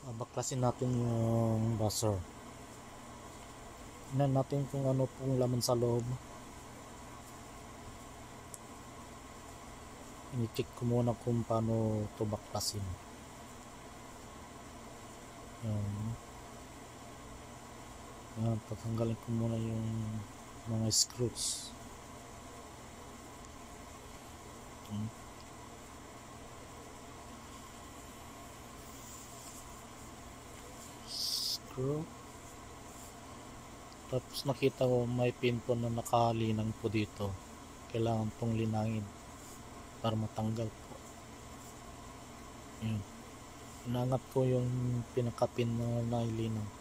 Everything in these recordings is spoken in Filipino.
Baklasin natin yung buzzer. Tingnan natin kung ano pong laman sa loob. I-check ko muna kung paano ito baklasin. Yan, tatanggalin ko muna yung mga screws. Screw. Tapos nakita ko may pin po na nakalinang po dito. Kailangan pong linangin para matanggal po. Yan. Inangat ko yung pinakapin na nailinang.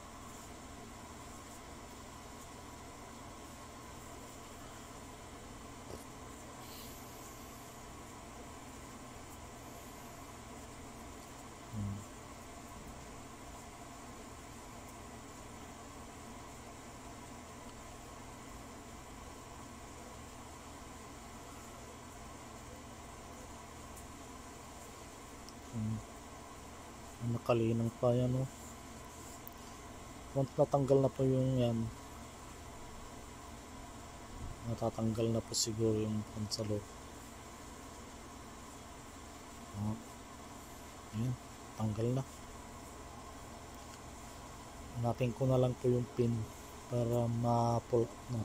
Nakalinang pa yan, oh. Once natanggal na po yung yan, natatanggal na po siguro yung pansalo. Ayan, tanggal na. Hanapin ko na lang po yung pin para ma-pull na.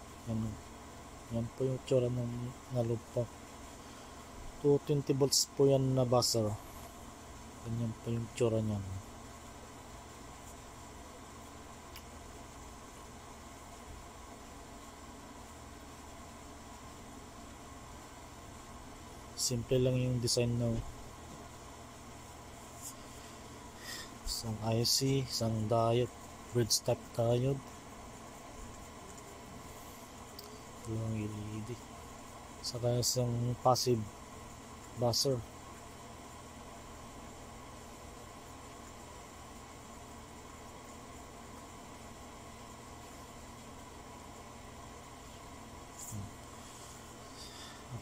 Yan po yung tsura ng nalob po. 220 volts po yan na buzzer. Ganyan po yung tsura niyan. Simple lang yung design na isang IC, isang diode, bridge type diode, dalawang LED, saka isang passive buzzer.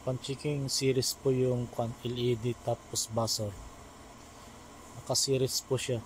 Pan-checking series po yung LED tapos buzzer. Naka-series po siya.